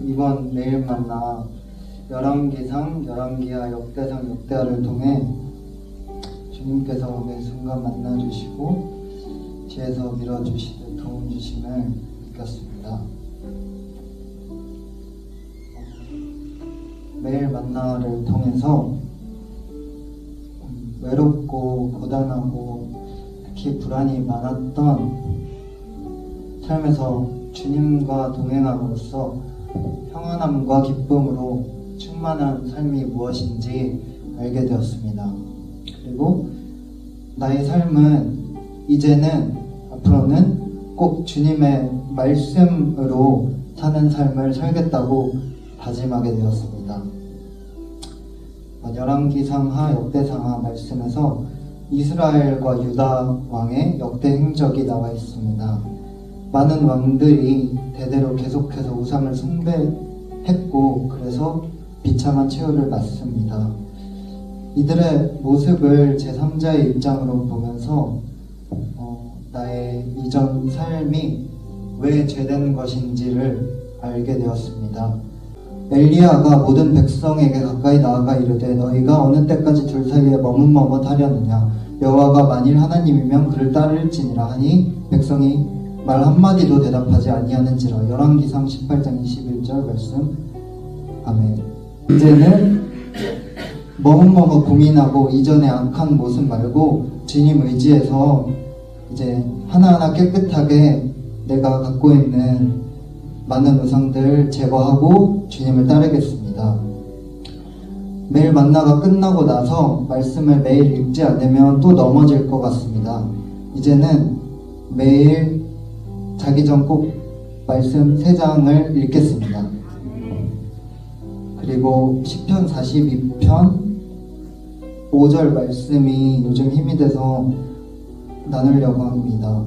이번 매일 만나 열왕기상, 열왕기하, 역대상, 역대하를 통해 주님께서 매 순간 만나주시고 뒤에서 밀어주시듯 도움 주심을 느꼈습니다. 매일 만나를 통해서 외롭고 고단하고 특히 불안이 많았던 삶에서 주님과 동행함으로써 평안함과 기쁨으로 충만한 삶이 무엇인지 알게 되었습니다. 그리고 나의 삶은 이제는 앞으로는 꼭 주님의 말씀으로 사는 삶을 살겠다고 다짐하게 되었습니다. 열왕기상하, 역대상하 말씀에서 이스라엘과 유다 왕의 역대 행적이 나와 있습니다. 많은 왕들이 대대로 계속해서 우상을 숭배했고 그래서 비참한 최후를 맞습니다. 이들의 모습을 제3자의 입장으로 보면서 나의 이전 삶이 왜 죄된 것인지를 알게 되었습니다. 엘리야가 모든 백성에게 가까이 나아가 이르되 너희가 어느 때까지 둘 사이에 머뭇머뭇하려느냐 여호와가 만일 하나님이면 그를 따를지니라 하니 백성이 말 한마디도 대답하지 아니하는지라. 열왕기상 18장 21절 말씀. 아멘. 이제는 머뭇머뭇 고민하고 이전의 악한 모습 말고 주님 의지해서 이제 하나하나 깨끗하게 내가 갖고 있는 많은 우상들 제거하고 주님을 따르겠습니다. 매일 만나가 끝나고 나서 말씀을 매일 읽지 않으면 또 넘어질 것 같습니다. 이제는 매일 자기 전 꼭 말씀 3장을 읽겠습니다. 그리고 시편 42편 5절 말씀이 요즘 힘이 돼서 나누려고 합니다.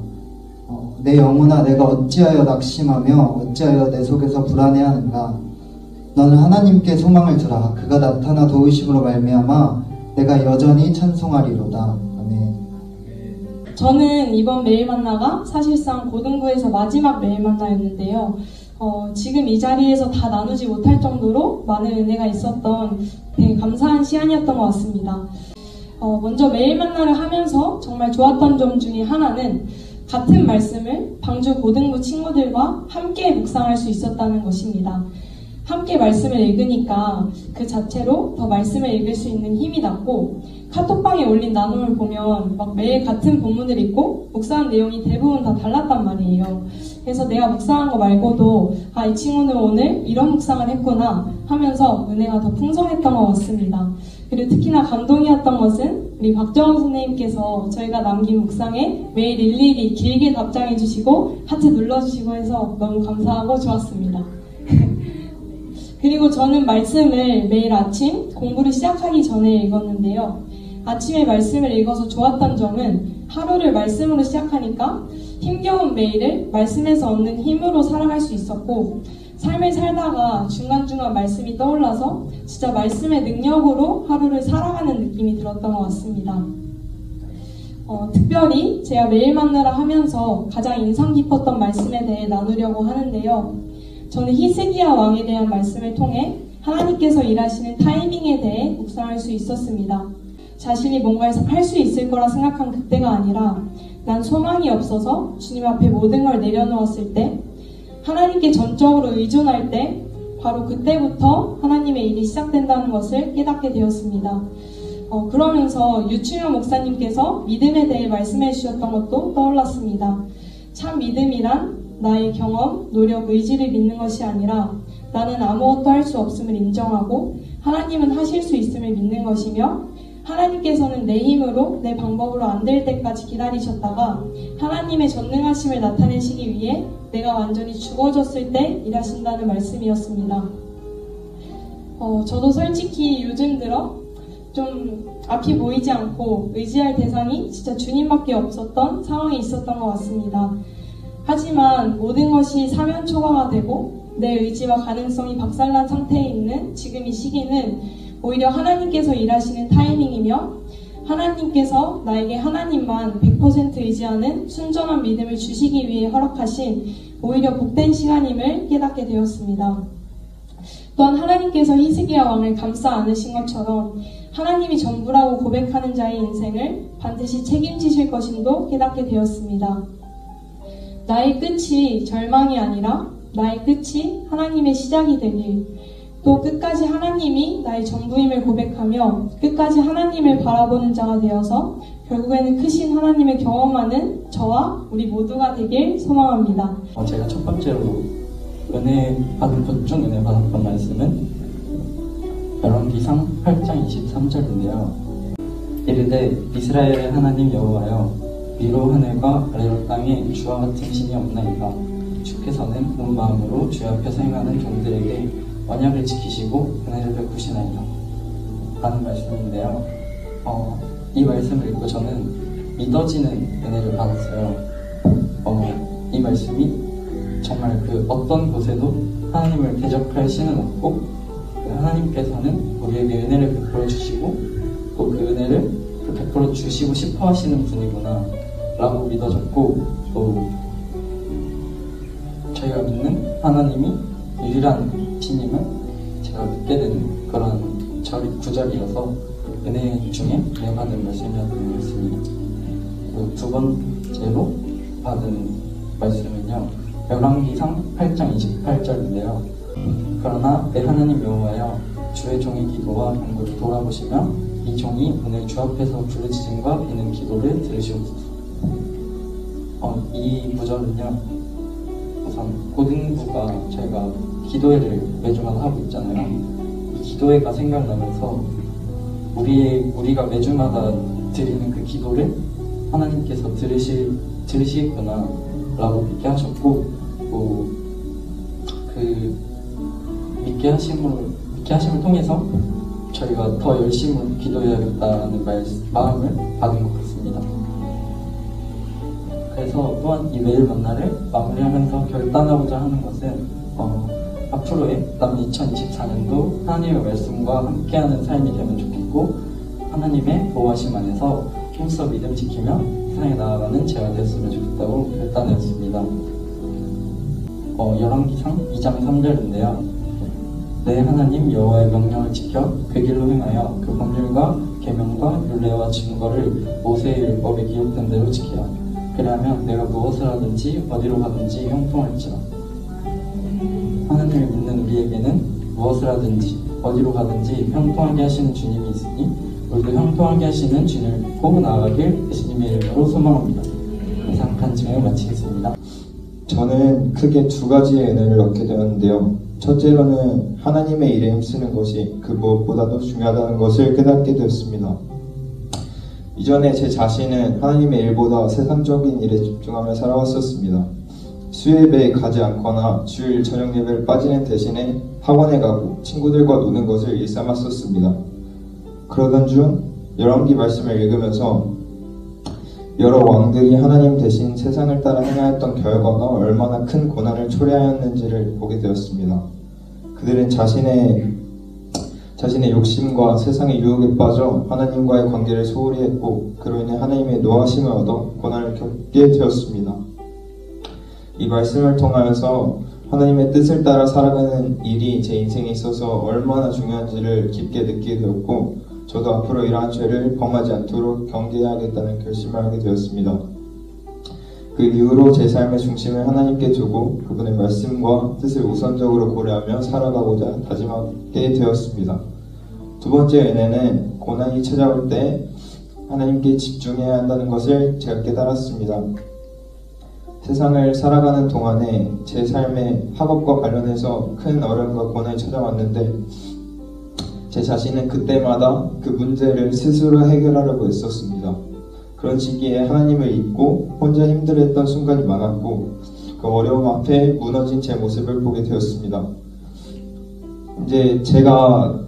내 영혼아 내가 어찌하여 낙심하며 어찌하여 내 속에서 불안해하는가. 너는 하나님께 소망을 두라. 그가 나타나 도우심으로 말미암아 내가 여전히 찬송하리로다. 아멘. 저는 이번 매일 만나가 사실상 고등부에서 마지막 매일 만나였는데요. 지금 이 자리에서 다 나누지 못할 정도로 많은 은혜가 있었던 되게 감사한 시간이었던 것 같습니다. 먼저 매일 만나를 하면서 정말 좋았던 점 중에 하나는 같은 말씀을 방주 고등부 친구들과 함께 묵상할 수 있었다는 것입니다. 함께 말씀을 읽으니까 그 자체로 더 말씀을 읽을 수 있는 힘이 났고 카톡방에 올린 나눔을 보면 막 매일 같은 본문을 읽고 묵상한 내용이 대부분 다 달랐단 말이에요. 그래서 내가 묵상한 거 말고도 이 친구는 오늘 이런 묵상을 했구나 하면서 은혜가 더 풍성했던 것 같습니다. 그리고 특히나 감동이었던 것은 우리 박정원 선생님께서 저희가 남긴 묵상에 매일 일일이 길게 답장해 주시고 하트 눌러주시고 해서 너무 감사하고 좋았습니다. 그리고 저는 말씀을 매일 아침 공부를 시작하기 전에 읽었는데요. 아침에 말씀을 읽어서 좋았던 점은 하루를 말씀으로 시작하니까 힘겨운 매일을 말씀에서 얻는 힘으로 살아갈 수 있었고 삶을 살다가 중간중간 말씀이 떠올라서 진짜 말씀의 능력으로 하루를 살아가는 느낌이 들었던 것 같습니다. 특별히 제가 매일 만나라 하면서 가장 인상 깊었던 말씀에 대해 나누려고 하는데요. 저는 히스기야 왕에 대한 말씀을 통해 하나님께서 일하시는 타이밍에 대해 묵상할 수 있었습니다. 자신이 뭔가를 할 수 있을 거라 생각한 그때가 아니라 난 소망이 없어서 주님 앞에 모든 걸 내려놓았을 때 하나님께 전적으로 의존할 때 바로 그때부터 하나님의 일이 시작된다는 것을 깨닫게 되었습니다. 그러면서 유충현 목사님께서 믿음에 대해 말씀해 주셨던 것도 떠올랐습니다. 참 믿음이란 나의 경험, 노력, 의지를 믿는 것이 아니라 나는 아무것도 할 수 없음을 인정하고 하나님은 하실 수 있음을 믿는 것이며 하나님께서는 내 힘으로 내 방법으로 안 될 때까지 기다리셨다가 하나님의 전능하심을 나타내시기 위해 내가 완전히 죽어졌을 때 일하신다는 말씀이었습니다. 저도 솔직히 요즘 들어 좀 앞이 보이지 않고 의지할 대상이 진짜 주님밖에 없었던 상황이 있었던 것 같습니다. 하지만 모든 것이 사면초가가 되고 내 의지와 가능성이 박살난 상태에 있는 지금 이 시기는 오히려 하나님께서 일하시는 타이밍이며 하나님께서 나에게 하나님만 100% 의지하는 순전한 믿음을 주시기 위해 허락하신 오히려 복된 시간임을 깨닫게 되었습니다. 또한 하나님께서 히스기야 왕을 감싸 안으신 것처럼 하나님이 전부라고 고백하는 자의 인생을 반드시 책임지실 것임도 깨닫게 되었습니다. 나의 끝이 절망이 아니라 나의 끝이 하나님의 시작이 되길, 또 끝까지 하나님이 나의 전부임을 고백하며 끝까지 하나님을 바라보는 자가 되어서 결국에는 크신 하나님을 경험하는 저와 우리 모두가 되길 소망합니다. 제가 첫 번째로 복중 은혜 받았던 말씀은 열왕기상 8장 23절인데요. 이르되 이스라엘의 하나님 여호와여, 위로 하늘과 아래로 땅에 주와 같은 신이 없나이다. 주께서는 온 마음으로 주 앞에서 행하는 종들에게 언약을 지키시고 은혜를 베푸시나이다 라는 말씀인데요. 이 말씀을 읽고 저는 믿어지는 은혜를 받았어요. 이 말씀이 정말 그 어떤 곳에도 하나님을 대적할 신은 없고, 하나님께서는 우리에게 은혜를 베풀어 주시고 또 그 은혜를 베풀어 주시고 싶어 하시는 분이구나 라고 믿어졌고, 또 저희가 믿는 하나님이 유일한 신임을 제가 믿게 되는 그런 구절이어서 은혜 중에 은혜 받은 말씀이었던 것 같습니다. 두 번째로 받은 말씀은요, 열왕기상 8장 28절인데요. 그러나 내 하나님 여호와여, 주의 종의 기도와 간구를 돌아보시며 이 종이 오늘 주 앞에서 부르짖음과 비는 기도를 들으시옵소서. 이 구절은요, 우선 고등부가 저희가 기도회를 매주마다 하고 있잖아요. 이 기도회가 생각나면서 우리가 매주마다 드리는 그 기도를 하나님께서 들으시겠구나 라고 믿게 하셨고, 또 그 믿게 하심을 통해서 저희가 더 열심히 기도해야겠다는 마음을 받은 것 같습니다. 그래서 또한 이 매일 만나를 마무리하면서 결단하고자 하는 것은 앞으로의 남은 2024년도 하나님의 말씀과 함께하는 삶이 되면 좋겠고, 하나님의 보호하심 안에서 힘써 믿음 지키며 세상에 나아가는 제가 되었으면 좋겠다고 결단했습니다. 열왕기상 2장 3절인데요. 내 하나님 여호와의 명령을 지켜 그 길로 행하여 그 법률과 계명과 율례와 증거를 모세의 율법에 기록된 대로 지키라. 그리하면 내가 무엇을 하든지 어디로 가든지 형통할지라. 하나님을 믿는 우리에게는 무엇을 하든지 어디로 가든지 형통하게 하시는 주님이 있으니 우리도 형통하게 하시는 주님을 믿고 나아가길 예수님의 이름으로 소망합니다. 이상 간증을 마치겠습니다. 저는 크게 두 가지의 은혜를 얻게 되었는데요. 첫째로는 하나님의 일에 힘쓰는 것이 그 무엇보다도 중요하다는 것을 깨닫게 되었습니다. 이전에 제 자신은 하나님의 일보다 세상적인 일에 집중하며 살아왔었습니다. 수예배에 가지 않거나 주일 저녁 예배를 빠지는 대신에 학원에 가고 친구들과 노는 것을 일삼았었습니다. 그러던 중 열왕기 말씀을 읽으면서 여러 왕들이 하나님 대신 세상을 따라 행하였던 결과가 얼마나 큰 고난을 초래하였는지를 보게 되었습니다. 그들은 자신의 욕심과 세상의 유혹에 빠져 하나님과의 관계를 소홀히 했고, 그로 인해 하나님의 노하심을 얻어 고난을 겪게 되었습니다. 이 말씀을 통하여서 하나님의 뜻을 따라 살아가는 일이 제 인생에 있어서 얼마나 중요한지를 깊게 느끼게 되었고, 저도 앞으로 이러한 죄를 범하지 않도록 경계해야겠다는 결심을 하게 되었습니다. 그 이후로 제 삶의 중심을 하나님께 두고 그분의 말씀과 뜻을 우선적으로 고려하며 살아가고자 다짐하게 되었습니다. 두 번째 은혜는 고난이 찾아올 때 하나님께 집중해야 한다는 것을 제가 깨달았습니다. 세상을 살아가는 동안에 제 삶의 학업과 관련해서 큰 어려움과 고난이 찾아왔는데, 제 자신은 그때마다 그 문제를 스스로 해결하려고 했었습니다. 그런 시기에 하나님을 잊고 혼자 힘들어했던 순간이 많았고, 그 어려움 앞에 무너진 제 모습을 보게 되었습니다. 이제 제게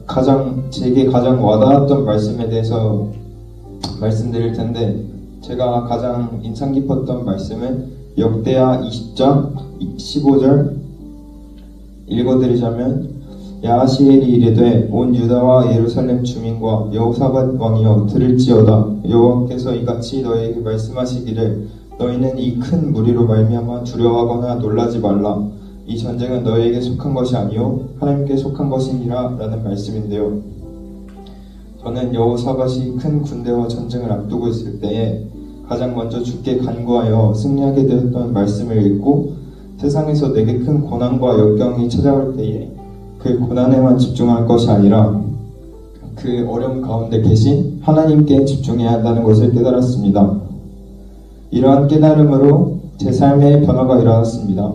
가장 와닿았던 말씀에 대해서 말씀드릴 텐데, 제가 가장 인상 깊었던 말씀은 역대하 20장 15절 읽어드리자면, 야하시엘이 이르되 온 유다와 예루살렘 주민과 여호사밧 왕이여 들을지어다. 여호와께서 이같이 너희에게 말씀하시기를 너희는 이 큰 무리로 말미암아 두려워하거나 놀라지 말라. 이 전쟁은 너희에게 속한 것이 아니요 하나님께 속한 것이니라 라는 말씀인데요. 저는 여호사밧이 큰 군대와 전쟁을 앞두고 있을 때에 가장 먼저 주께 간구하여 승리하게 되었던 말씀을 읽고 세상에서 내게 큰 고난과 역경이 찾아올 때에 그 고난에만 집중할 것이 아니라 그 어려움 가운데 계신 하나님께 집중해야 한다는 것을 깨달았습니다. 이러한 깨달음으로 제 삶에 변화가 일어났습니다.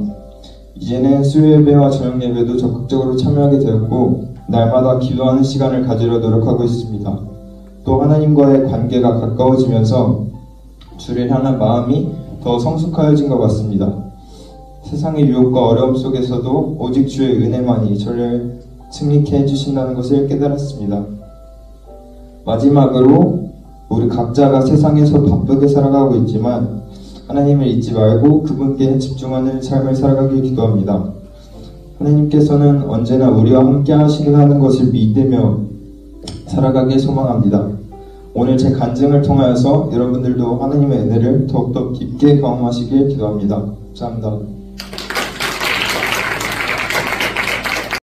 이제는 수요 예배와 저녁 예배도 적극적으로 참여하게 되었고 날마다 기도하는 시간을 가지려 노력하고 있습니다. 또 하나님과의 관계가 가까워지면서 주를 향한 마음이 더 성숙하여진 것 같습니다. 세상의 유혹과 어려움 속에서도 오직 주의 은혜만이 저를 승리케 해주신다는 것을 깨달았습니다. 마지막으로 우리 각자가 세상에서 바쁘게 살아가고 있지만 하나님을 잊지 말고 그분께 집중하는 삶을 살아가길 기도합니다. 하나님께서는 언제나 우리와 함께 하신다는 것을 믿으며 살아가길 소망합니다. 오늘 제 간증을 통하여서 여러분들도 하나님의 은혜를 더욱더 깊게 경험하시길 기도합니다. 감사합니다.